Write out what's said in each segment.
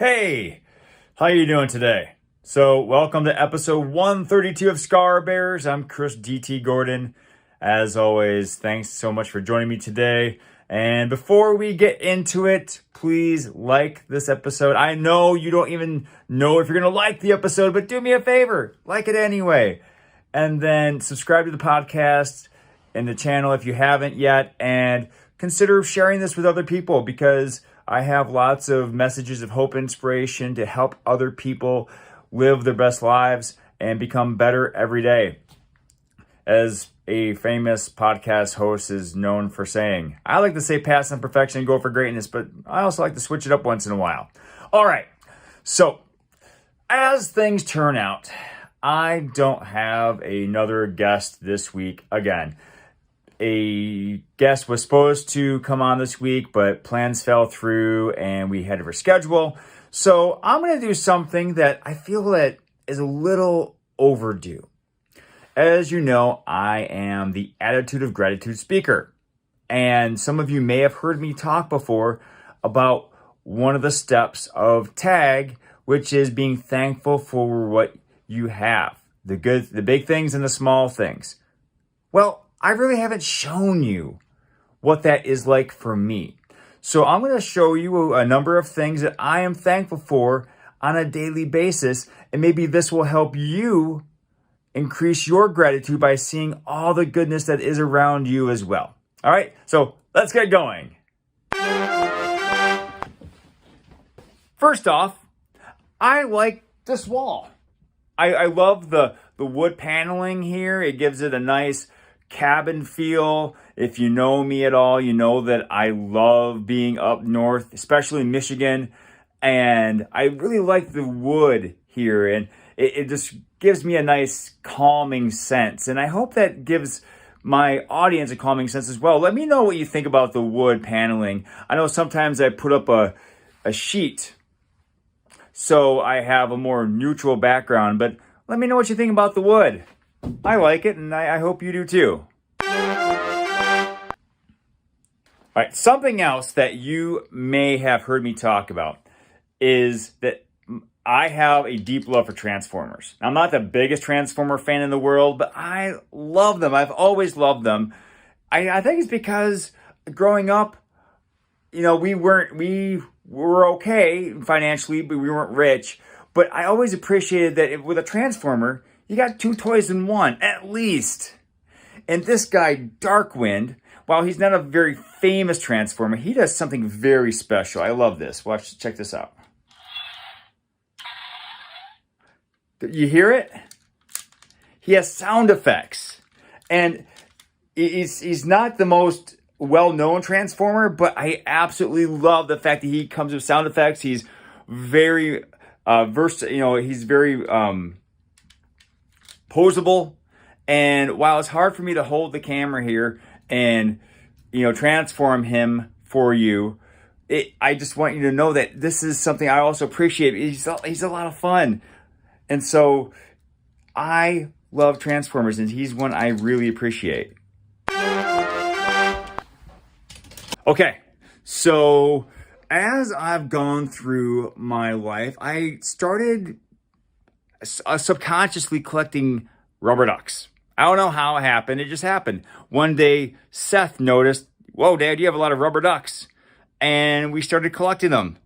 Hey, how you doing today? So, welcome to episode 132 of Scar Bears. I'm Chris DT Gordon. As always, thanks so much for joining me today. And before we get into it, please like this episode. I know you don't even know if you're going to like the episode, but do me a favor, like it anyway. And then subscribe to the podcast and the channel if you haven't yet. And consider sharing this with other people because I have lots of messages of hope and inspiration to help other people live their best lives and become better every day. As a famous podcast host is known for saying, I like to say pass on perfection and go for greatness, but I also like to switch it up once in a while. All right, so as things turn out, I don't have another guest this week again. A guest was supposed to come on this week, but plans fell through and we had to reschedule. So I'm going to do something that I feel that is a little overdue. As you know, I am the Attitude of Gratitude speaker. And some of you may have heard me talk before about one of the steps of TAG, which is being thankful for what you have. The good, the big things and the small things. Well, I really haven't shown you what that is like for me. So I'm going to show you a number of things that I am thankful for on a daily basis. And maybe this will help you increase your gratitude by seeing all the goodness that is around you as well. All right, so let's get going. First off, I like this wall. I love the wood paneling here. It gives it a nice cabin feel. If you know me at all, you know that I love being up north, especially in Michigan. And I really like the wood here. And it just gives me a nice calming sense. And I hope that gives my audience a calming sense as well. Let me know what you think about the wood paneling. I know sometimes I put up a sheet so I have a more neutral background, but let me know what you think about the wood. I like it, and I hope you do too. All right, something else that you may have heard me talk about is that I have a deep love for Transformers. I'm not the biggest Transformer fan in the world, but I love them. I've always loved them. I think it's because growing up, you know, we were okay financially, but we weren't rich. But I always appreciated that with a Transformer, you got two toys in one, at least. And this guy, Darkwind, while he's not a very famous Transformer, he does something very special. I love this. Watch, check this out. You hear it? He has sound effects. And he's not the most well-known Transformer, but I absolutely love the fact that he comes with sound effects. He's very versatile, you know, he's very posable. And while it's hard for me to hold the camera here and, you know, transform him for you, I just want you to know that this is something I also appreciate. He's a lot of fun. And so I love Transformers, and he's one I really appreciate. Okay, so as I've gone through my life, I started subconsciously collecting rubber ducks. I don't know how it happened. It just happened. One day, Seth noticed, whoa, Dad, you have a lot of rubber ducks. And we started collecting them.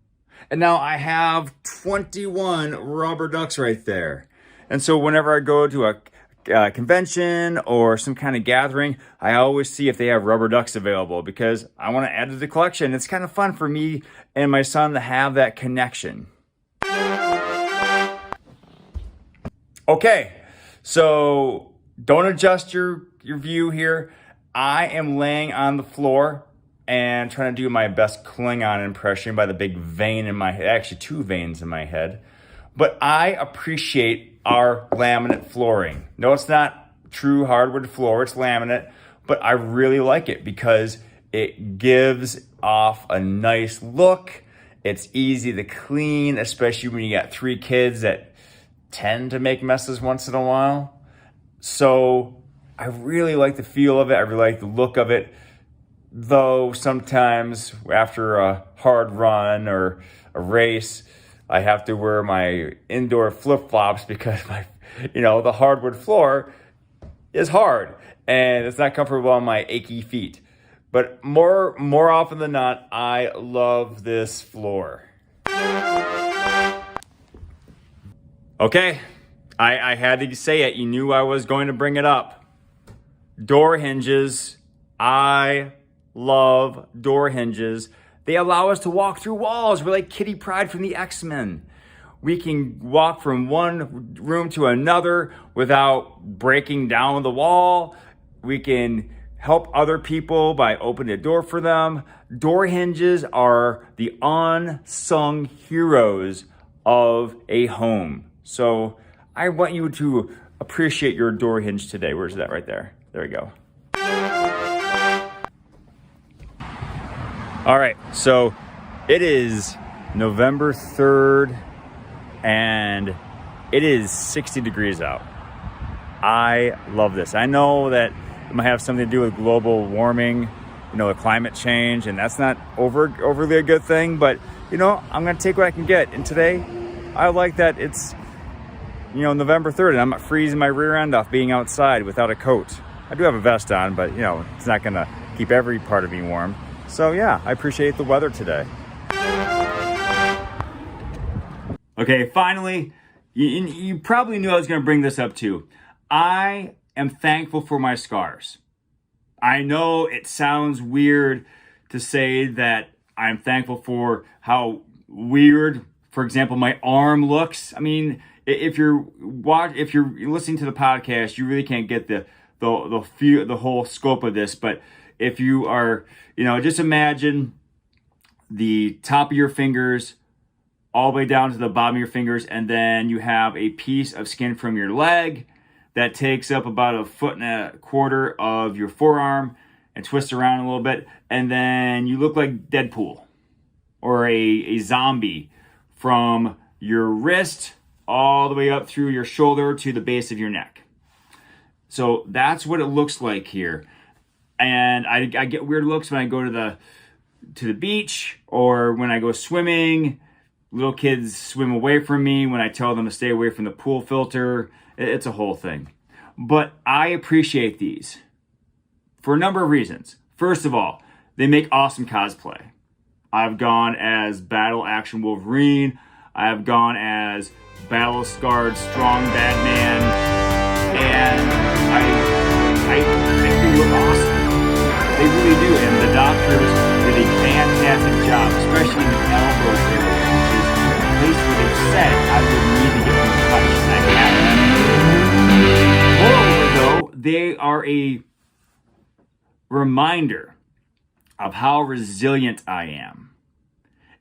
And now I have 21 rubber ducks right there. And so whenever I go to a convention or some kind of gathering, I always see if they have rubber ducks available because I want to add to the collection. It's kind of fun for me and my son to have that connection. Okay, so don't adjust your view here. I am laying on the floor and trying to do my best Klingon impression by the big vein in my head, actually two veins in my head. But I appreciate our laminate flooring. No, it's not true hardwood floor, it's laminate, but I really like it because it gives off a nice look. It's easy to clean, especially when you got 3 kids that tend to make messes once in a while. So I really like the feel of it. I really like the look of it. Though sometimes after a hard run or a race, I have to wear my indoor flip-flops because the hardwood floor is hard and it's not comfortable on my achy feet. But more often than not, I love this floor. Okay, I had to say it. You knew I was going to bring it up. Door hinges. I love door hinges. They allow us to walk through walls. We're like Kitty Pryde from the X-Men. We can walk from one room to another without breaking down the wall. We can help other people by opening a door for them. Door hinges are the unsung heroes of a home. So I want you to appreciate your door hinge today. Where's that? Right there. There we go. All right, so it is November 3rd and it is 60 degrees out. I love this. I know that it might have something to do with global warming, the climate change, and that's not overly a good thing, but I'm gonna take what I can get. And today, I like that it's, November 3rd and I'm not freezing my rear end off being outside without a coat. I do have a vest on, but it's not gonna keep every part of me warm. So yeah, I appreciate the weather today. Okay, finally, you probably knew I was going to bring this up too. I am thankful for my scars. I know it sounds weird to say that I'm thankful for how weird, for example, my arm looks. I mean, if you're listening to the podcast, you really can't get the whole scope of this, but if you are, just imagine the top of your fingers all the way down to the bottom of your fingers, and then you have a piece of skin from your leg that takes up about 1.25 feet of your forearm and twists around a little bit, and then you look like Deadpool or a zombie from your wrist all the way up through your shoulder to the base of your neck. So that's what it looks like here. And I get weird looks when I go to the beach or when I go swimming. Little kids swim away from me when I tell them to stay away from the pool filter. It's a whole thing. But I appreciate these for a number of reasons. First of all, they make awesome cosplay. I've gone as Battle Action Wolverine. I have gone as Battle Scarred Strong Batman. And I think they look awesome. They really do, and the doctors did a fantastic job, especially in the elbow area, which is a place where they said I would need to get them touched. I haven't. Moreover, though, they are a reminder of how resilient I am.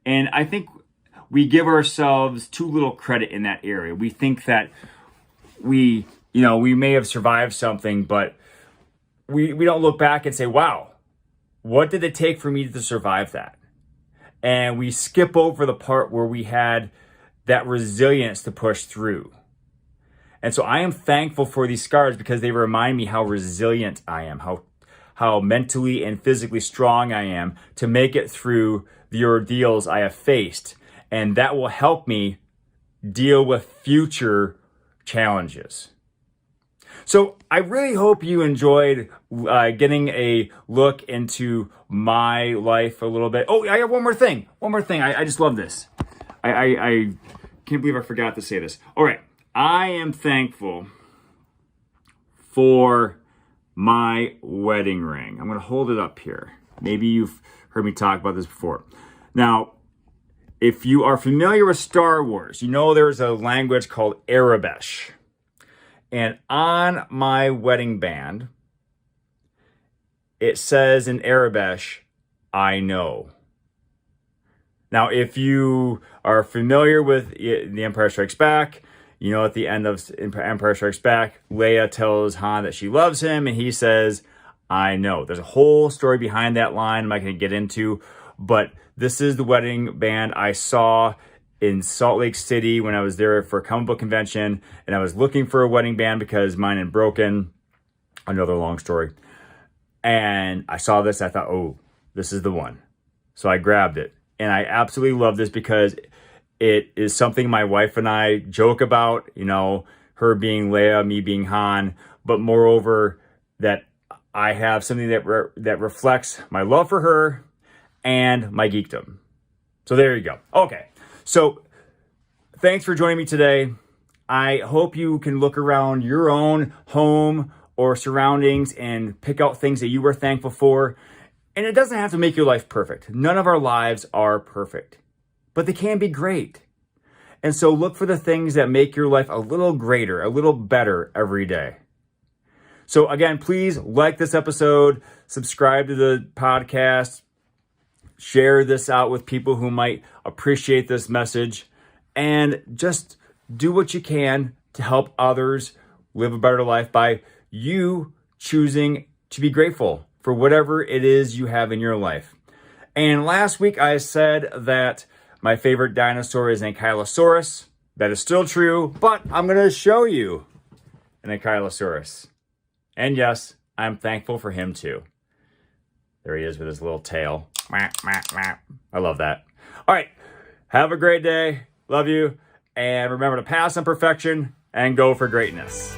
And I think we give ourselves too little credit in that area. We think that we may have survived something, but we don't look back and say, wow, what did it take for me to survive that? And we skip over the part where we had that resilience to push through. And so I am thankful for these scars because they remind me how resilient I am, how mentally and physically strong I am to make it through the ordeals I have faced. And that will help me deal with future challenges. So I really hope you enjoyed getting a look into my life a little bit. Oh, I have one more thing. I just love this. I can't believe I forgot to say this. All right. I am thankful for my wedding ring. I'm going to hold it up here. Maybe you've heard me talk about this before. Now, if you are familiar with Star Wars, you know there's a language called Aurebesh. And on my wedding band, it says in Aurebesh, I know. Now, if you are familiar with The Empire Strikes Back, at the end of Empire Strikes Back, Leia tells Han that she loves him, and he says, I know. There's a whole story behind that line I'm not going to get into, but this is the wedding band I saw in Salt Lake City when I was there for a comic book convention, and I was looking for a wedding band because mine had broken. Another long story. And I saw this, I thought, oh, this is the one. So I grabbed it. And I absolutely love this because It is something my wife and I joke about, her being Leia, me being Han, but moreover, that I have something that reflects my love for her and my geekdom. So there you go. Okay. So thanks for joining me today. I hope you can look around your own home or surroundings and pick out things that you were thankful for. And it doesn't have to make your life perfect. None of our lives are perfect, but they can be great. And so look for the things that make your life a little greater, a little better every day. So again, please like this episode, subscribe to the podcast, share this out with people who might appreciate this message, and just do what you can to help others live a better life by you choosing to be grateful for whatever it is you have in your life. And last week I said that my favorite dinosaur is Ankylosaurus. That is still true, but I'm going to show you an Ankylosaurus. And yes, I'm thankful for him too. There he is with his little tail. I love that. All right, have a great day. Love you. And remember to pass on perfection and go for greatness.